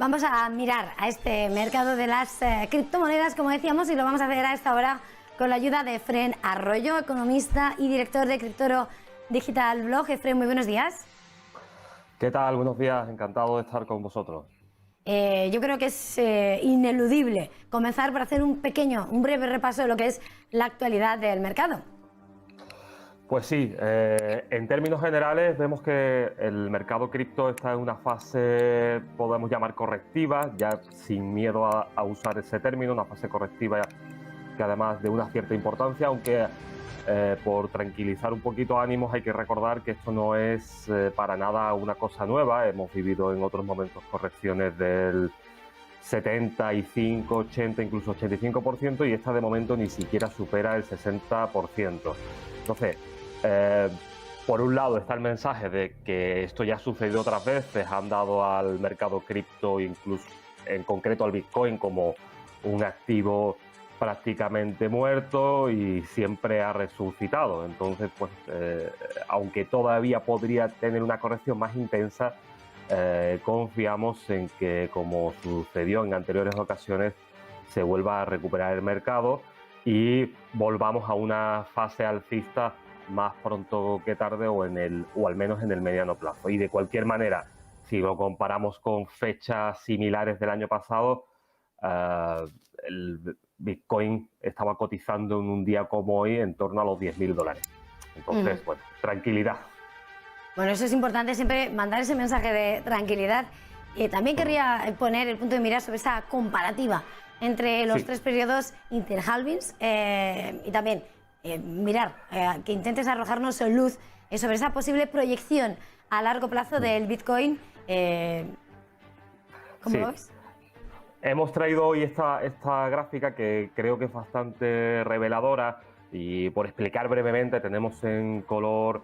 Vamos a mirar a este mercado de las criptomonedas, como decíamos, y lo vamos a hacer a esta hora con la ayuda de Efrén Arroyo, economista y director de Criptoro Digital Blog. Efrén, muy buenos días. ¿Qué tal? Buenos días, encantado de estar con vosotros. Yo creo que es ineludible comenzar por hacer un breve repaso de lo que es la actualidad del mercado. Pues sí, en términos generales vemos que el mercado cripto está en una fase, podemos llamar correctiva, ya sin miedo a usar ese término, una fase correctiva que además de una cierta importancia, aunque por tranquilizar un poquito ánimos hay que recordar que esto no es para nada una cosa nueva. Hemos vivido en otros momentos correcciones del 75, 80, incluso 85%, y esta de momento ni siquiera supera el 60%. Entonces, por un lado está el mensaje de que esto ya ha sucedido otras veces, han dado al mercado cripto, incluso en concreto al Bitcoin, como un activo prácticamente muerto y siempre ha resucitado. Entonces, pues, aunque todavía podría tener una corrección más intensa, confiamos en que, como sucedió en anteriores ocasiones, se vuelva a recuperar el mercado y volvamos a una fase alcista más pronto que tarde, o al menos en el mediano plazo. Y de cualquier manera, si lo comparamos con fechas similares del año pasado, el Bitcoin estaba cotizando en un día como hoy en torno a los $10.000. Entonces, bueno, tranquilidad. Bueno, eso es importante, siempre mandar ese mensaje de tranquilidad. También querría poner el punto de mira sobre esa comparativa entre los tres periodos interhalvings y también mirar, que intentes arrojarnos luz sobre esa posible proyección a largo plazo del Bitcoin. ¿Cómo lo ves? Hemos traído hoy esta gráfica que creo que es bastante reveladora, y por explicar brevemente, tenemos en color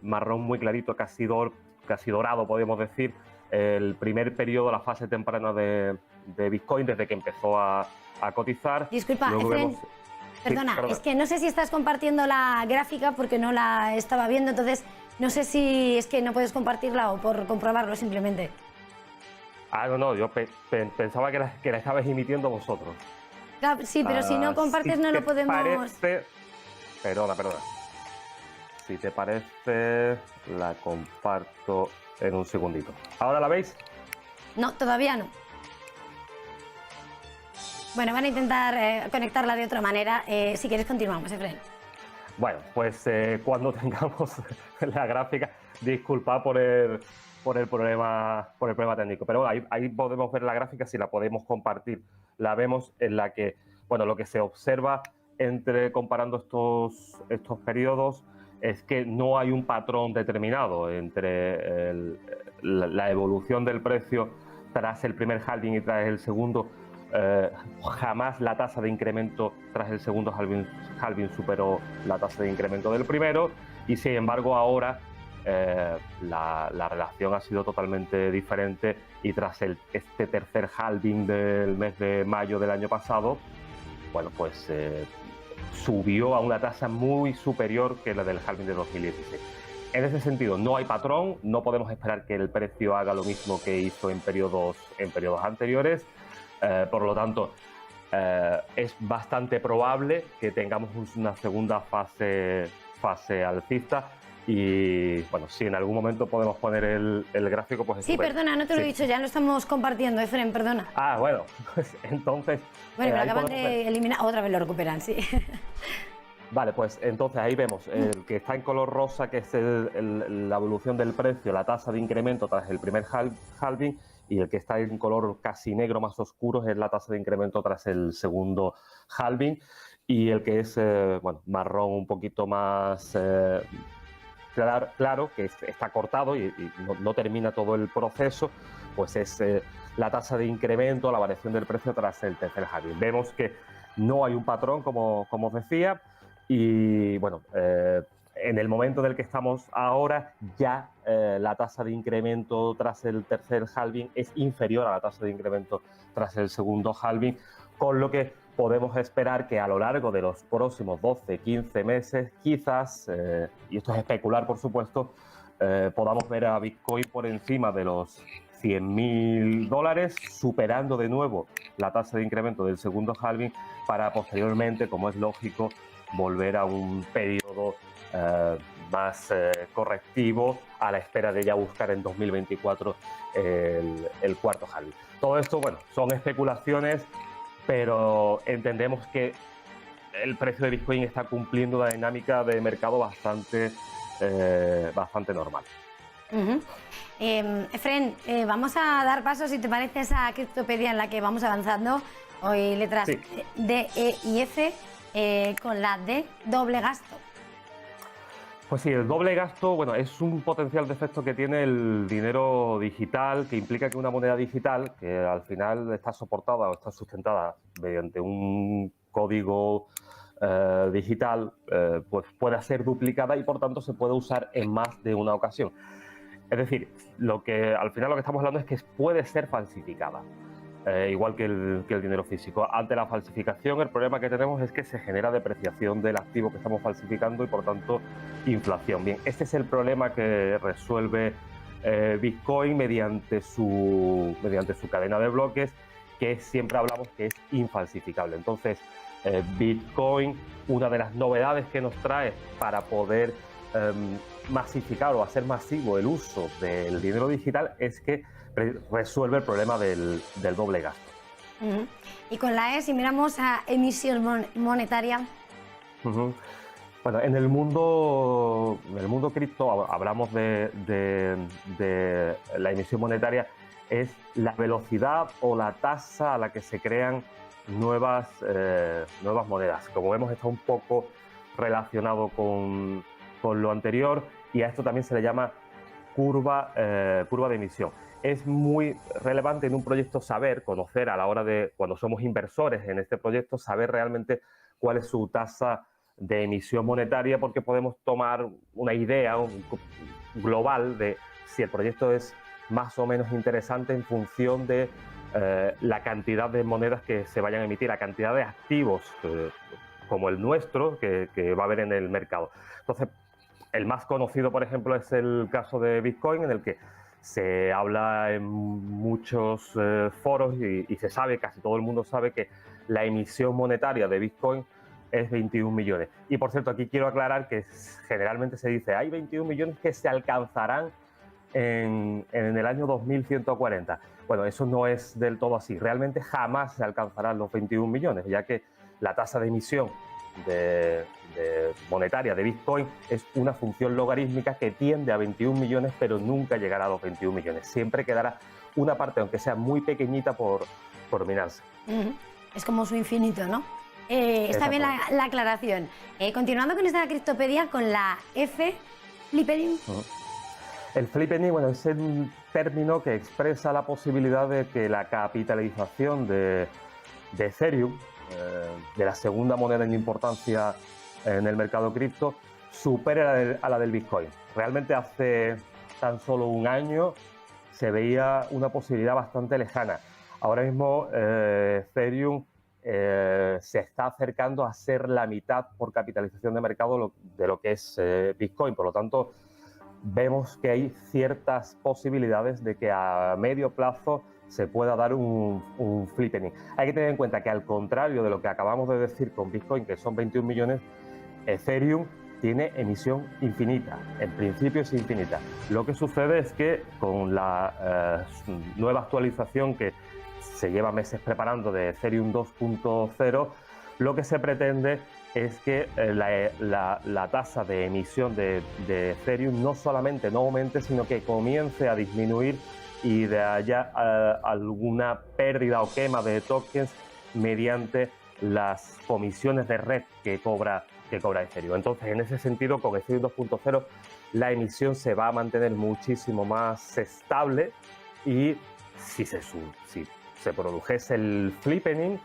marrón muy clarito, casi dorado, podemos decir, el primer periodo, la fase temprana de Bitcoin desde que empezó a cotizar. Disculpa, Efrén, perdona, es que no sé si estás compartiendo la gráfica porque no la estaba viendo, entonces no sé si es que no puedes compartirla o por comprobarlo simplemente. No, yo pensaba que la estabais emitiendo vosotros. Sí, pero si no compartes, si no lo podemos... Perdona. Si te parece, la comparto en un segundito. ¿Ahora la veis? No, todavía no. Bueno, van a intentar conectarla de otra manera. Si quieres, continuamos, Efrén. Bueno, pues cuando tengamos la gráfica, disculpa por el problema técnico, pero ahí podemos ver la gráfica. Si la podemos compartir, la vemos, en la que, bueno, lo que se observa comparando estos periodos es que no hay un patrón determinado entre la evolución del precio tras el primer halving y tras el segundo. Jamás la tasa de incremento tras el segundo halving superó la tasa de incremento del primero, y sin embargo ahora la relación ha sido totalmente diferente, y tras este tercer halving del mes de mayo del año pasado, bueno, pues subió a una tasa muy superior que la del halving de 2016. En ese sentido, no hay patrón, no podemos esperar que el precio haga lo mismo que hizo en periodos anteriores. Por lo tanto, es bastante probable que tengamos una segunda fase alcista. Y bueno, si en algún momento podemos poner el gráfico, pues... Sí, perdona, no te lo he dicho, ya lo estamos compartiendo, Efrén, perdona. Bueno, pues entonces... Bueno, pero acaban de eliminar, otra vez lo recuperan, sí. Vale, pues entonces ahí vemos el que está en color rosa, que es la evolución del precio, la tasa de incremento tras el primer halving, y el que está en color casi negro, más oscuro, es la tasa de incremento tras el segundo halving, y el que es marrón un poquito más claro, que está cortado y no termina todo el proceso, pues es la tasa de incremento, la variación del precio tras el tercer halving. Vemos que no hay un patrón, como os decía, y bueno, en el momento del que estamos ahora, ya la tasa de incremento tras el tercer halving es inferior a la tasa de incremento tras el segundo halving, con lo que podemos esperar que a lo largo de los próximos 12, 15 meses, quizás, y esto es especular por supuesto, podamos ver a Bitcoin por encima de los $100.000, superando de nuevo la tasa de incremento del segundo halving para posteriormente, como es lógico, volver a un periodo más correctivo a la espera de ya buscar en 2024 el cuarto halving. Todo esto, bueno, son especulaciones, pero entendemos que el precio de Bitcoin está cumpliendo una dinámica de mercado bastante normal. Efren, vamos a dar paso, si te parece, a esa criptopedia en la que vamos avanzando. Hoy letras D, E y F con la D, doble gasto. Pues sí, el doble gasto, bueno, es un potencial defecto que tiene el dinero digital, que implica que una moneda digital, que al final está soportada o está sustentada mediante un código digital, pues pueda ser duplicada y por tanto se puede usar en más de una ocasión. Es decir, al final lo que estamos hablando es que puede ser falsificada, igual que el dinero físico. Ante la falsificación, el problema que tenemos es que se genera depreciación del activo que estamos falsificando y por tanto inflación. Bien, este es el problema que resuelve Bitcoin mediante su cadena de bloques, que siempre hablamos que es infalsificable. Entonces, Bitcoin, una de las novedades que nos trae para poder masificar o hacer masivo el uso del dinero digital es que resuelve el problema del doble gasto. Y con la E, si miramos a emisión monetaria. Bueno, en el mundo cripto hablamos de la emisión monetaria, es la velocidad o la tasa a la que se crean nuevas monedas. Como vemos, está un poco relacionado con lo anterior, y a esto también se le llama curva de emisión. Es muy relevante en un proyecto conocer a la hora de, cuando somos inversores en este proyecto, saber realmente cuál es su tasa de emisión monetaria, porque podemos tomar una idea global de si el proyecto es más o menos interesante en función de la cantidad de monedas que se vayan a emitir, la cantidad de activos como el nuestro que va a haber en el mercado. Entonces, el más conocido, por ejemplo, es el caso de Bitcoin, en el que se habla en muchos foros y se sabe, casi todo el mundo sabe, que la emisión monetaria de Bitcoin es 21 millones. Y por cierto, aquí quiero aclarar que generalmente se dice hay 21 millones que se alcanzarán en el año 2140. Bueno, eso no es del todo así. Realmente jamás se alcanzarán los 21 millones, ya que la tasa de emisión monetaria de Bitcoin es una función logarítmica que tiende a 21 millones, pero nunca llegará a los 21 millones. Siempre quedará una parte, aunque sea muy pequeñita, por minarse. Es como su infinito, ¿no? Está bien la aclaración. Continuando con esta criptopedia, con la F, flippening. El flippening, bueno, es un término que expresa la posibilidad de que la capitalización de Ethereum, de la segunda moneda en importancia en el mercado cripto, supere a la del Bitcoin. Realmente hace tan solo un año se veía una posibilidad bastante lejana. Ahora mismo Ethereum se está acercando a ser la mitad por capitalización de mercado de lo que es Bitcoin. Por lo tanto, vemos que hay ciertas posibilidades de que a medio plazo se pueda dar un flippening. Hay que tener en cuenta que, al contrario de lo que acabamos de decir con Bitcoin, que son 21 millones, Ethereum tiene emisión infinita. En principio es infinita. Lo que sucede es que con la nueva actualización que se lleva meses preparando de Ethereum 2.0, lo que se pretende es que la tasa de emisión de Ethereum no solamente no aumente, sino que comience a disminuir y de haya alguna pérdida o quema de tokens mediante las comisiones de red que cobra Ethereum. Entonces, en ese sentido, con Ethereum 2.0 la emisión se va a mantener muchísimo más estable, y si se produjese el flippening,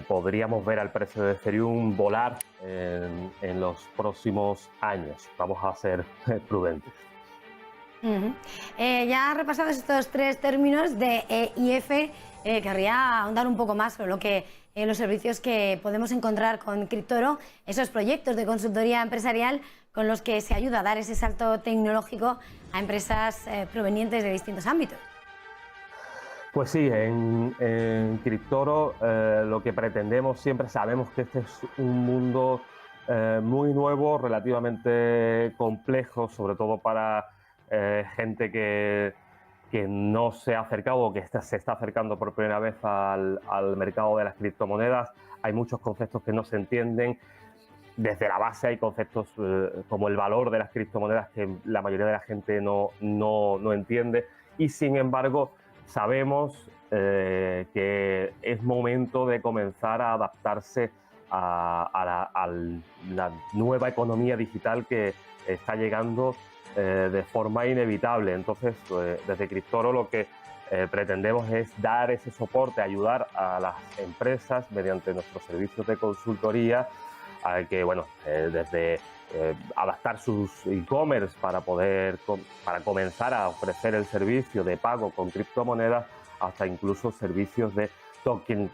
podríamos ver al precio de Ethereum volar en los próximos años. Vamos a ser prudentes. Ya repasados estos tres términos de E y F, querría ahondar un poco más sobre lo que los servicios que podemos encontrar con Criptoro, esos proyectos de consultoría empresarial con los que se ayuda a dar ese salto tecnológico a empresas provenientes de distintos ámbitos. Pues sí, en Cryptoro lo que pretendemos siempre, sabemos que este es un mundo muy nuevo, relativamente complejo, sobre todo para gente que no se ha acercado o que se está acercando por primera vez al mercado de las criptomonedas. Hay muchos conceptos que no se entienden. Desde la base hay conceptos como el valor de las criptomonedas que la mayoría de la gente no entiende, y sin embargo sabemos que es momento de comenzar a adaptarse a la nueva economía digital que está llegando de forma inevitable. Entonces, desde Cryptoro lo que pretendemos es dar ese soporte, ayudar a las empresas mediante nuestros servicios de consultoría, a que, bueno, desde adaptar sus e-commerce para comenzar a ofrecer el servicio de pago con criptomonedas, hasta incluso servicios de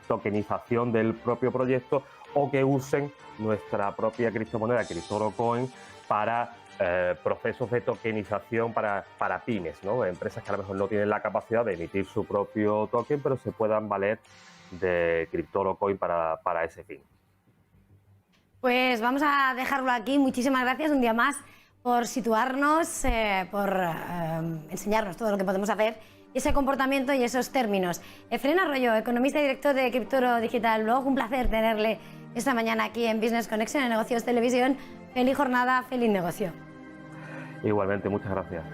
tokenización del propio proyecto, o que usen nuestra propia criptomoneda, Cryptoro Coin, para procesos de tokenización para pymes, ¿no? Empresas que a lo mejor no tienen la capacidad de emitir su propio token, pero se puedan valer de Cryptoro Coin para ese fin. Pues vamos a dejarlo aquí. Muchísimas gracias un día más por situarnos, por enseñarnos todo lo que podemos hacer, ese comportamiento y esos términos. Efrén Arroyo, economista y director de Cryptoro Digital Blog, un placer tenerle esta mañana aquí en Business Connection, en Negocios Televisión. Feliz jornada, feliz negocio. Igualmente, muchas gracias.